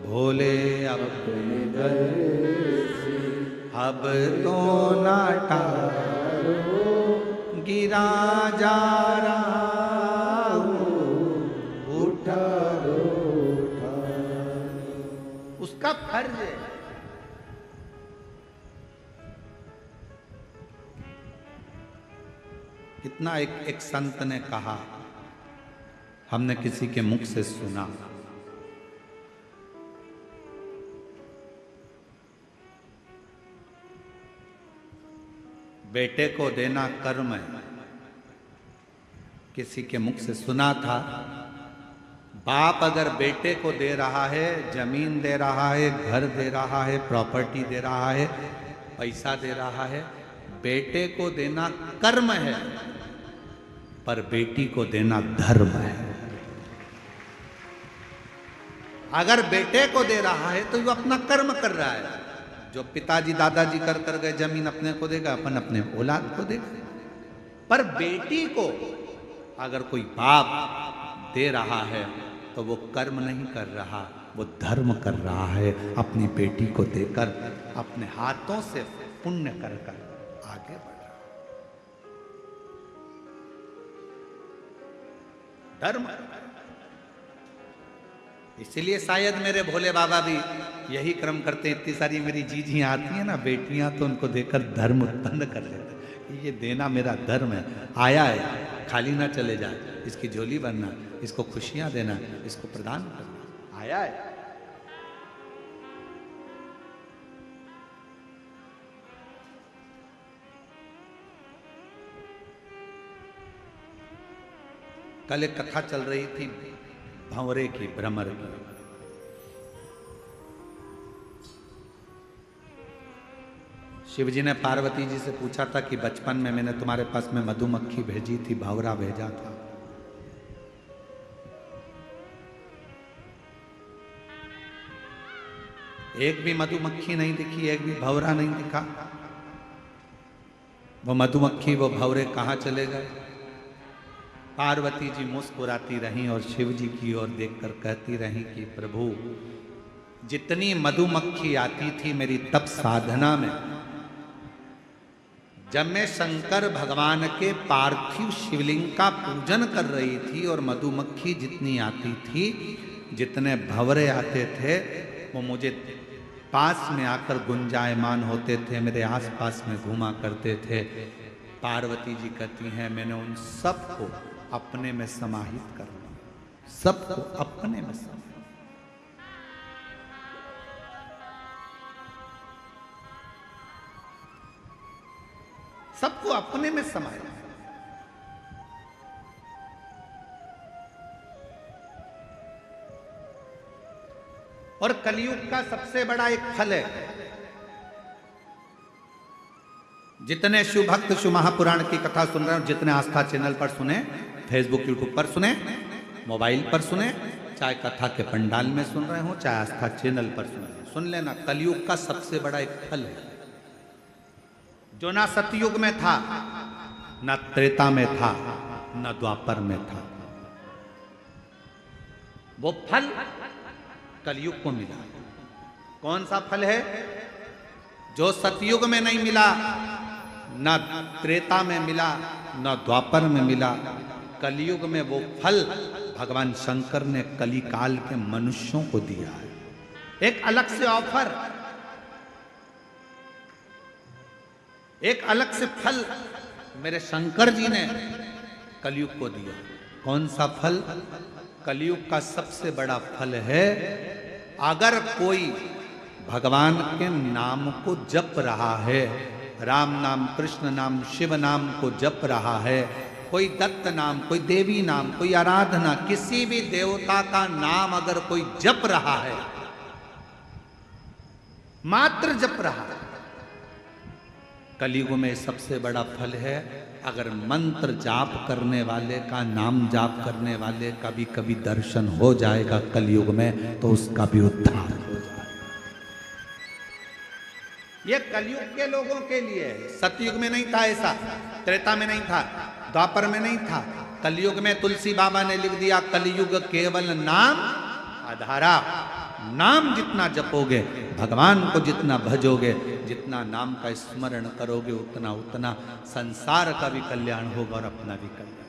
भोले अपने दर से अब तो ना टारो, गिरा जा रहा हूँ, उठा दो उठा। उसका फर्ज है। कितना एक संत ने कहा, हमने किसी के मुख से सुना, बेटे को देना कर्म है। किसी के मुख से सुना था, बाप अगर बेटे को दे रहा है, जमीन दे रहा है, घर दे रहा है, प्रॉपर्टी दे रहा है, पैसा दे रहा है, बेटे को देना कर्म है, पर बेटी को देना धर्म है। अगर बेटे को दे रहा है तो वो अपना कर्म कर रहा है। जो पिताजी दादाजी कर गए जमीन अपने को देगा, अपन अपने औलाद को देगा। पर बेटी को अगर कोई बाप दे रहा है तो वो कर्म नहीं कर रहा, वो धर्म कर रहा है। अपनी बेटी को देकर अपने हाथों से पुण्य कर आगे बढ़ रहा, धर्म। इसीलिए शायद मेरे भोले बाबा भी यही क्रम करते हैं। इतनी सारी मेरी जीजियां आती हैं ना बेटियां, तो उनको देखकर धर्म उत्पन्न कर लेते हैं। ये देना मेरा धर्म है, आया है खाली ना चले जाए, इसकी झोली भरना, इसको खुशियां देना, इसको प्रदान करना, आया है। कल एक कथा चल रही थी भंवरे की, भ्रमर की। शिवजी ने पार्वती जी से पूछा था कि बचपन में मैंने तुम्हारे पास में मधुमक्खी भेजी थी, भंवरा भेजा था। एक भी मधुमक्खी नहीं दिखी, एक भी भंवरा नहीं दिखा। वो मधुमक्खी वो भंवरे कहाँ चले गए? पार्वती जी मुस्कुराती रहीं और शिव जी की ओर देखकर कहती रहीं कि प्रभु, जितनी मधुमक्खी आती थी मेरी तप साधना में, जब मैं शंकर भगवान के पार्थिव शिवलिंग का पूजन कर रही थी, और मधुमक्खी जितनी आती थी, जितने भंवरे आते थे, वो मुझे पास में आकर गुंजायमान होते थे, मेरे आसपास में घूमा करते थे। पार्वती जी कहती हैं, मैंने उन सबको अपने में समाहित कर लिया, सबको अपने में समाहित। सबको अपने में समाया। और कलयुग का सबसे बड़ा एक फल है, जितने शिव भक्त शिव महापुराण की कथा सुन रहे हो, जितने आस्था चैनल पर सुने, फेसबुक यूट्यूब पर सुने, मोबाइल पर सुने, चाहे कथा के पंडाल में सुन रहे हो, चाहे आस्था चैनल पर सुने, सुन लेना, कलयुग का सबसे बड़ा एक फल है, जो ना सतयुग में था, ना त्रेता में था, ना द्वापर में था। वो फल कलयुग को मिला। कौन सा फल है? जो सतयुग में नहीं मिला, ना त्रेता में मिला, ना द्वापर में मिला। कलयुग में वो फल भगवान शंकर ने कली काल के मनुष्यों को दिया है। एक अलग से ऑफर, एक अलग से फल मेरे शंकर जी ने कलयुग को दिया। कौन सा फल? कलयुग का सबसे बड़ा फल है, अगर कोई भगवान के नाम को जप रहा है, राम नाम, कृष्ण नाम, शिव नाम को जप रहा है, कोई दत्त नाम, कोई देवी नाम, कोई आराधना, किसी भी देवता का नाम अगर कोई जप रहा है, मात्र जप रहा है, कलयुग में सबसे बड़ा फल है। अगर मंत्र जाप करने वाले का, नाम जाप करने वाले का भी कभी दर्शन हो जाएगा कलयुग में, तो उसका भी उद्धार हो जाएगा। ये कलयुग के लोगों के लिए है। सतयुग में नहीं था ऐसा, त्रेता में नहीं था, द्वापर में नहीं था। कलयुग में तुलसी बाबा ने लिख दिया, कलयुग केवल नाम आधारा। नाम जितना जपोगे, भगवान को जितना भजोगे, जितना नाम का स्मरण करोगे, उतना उतना संसार का भी कल्याण होगा और अपना भी कल्याण।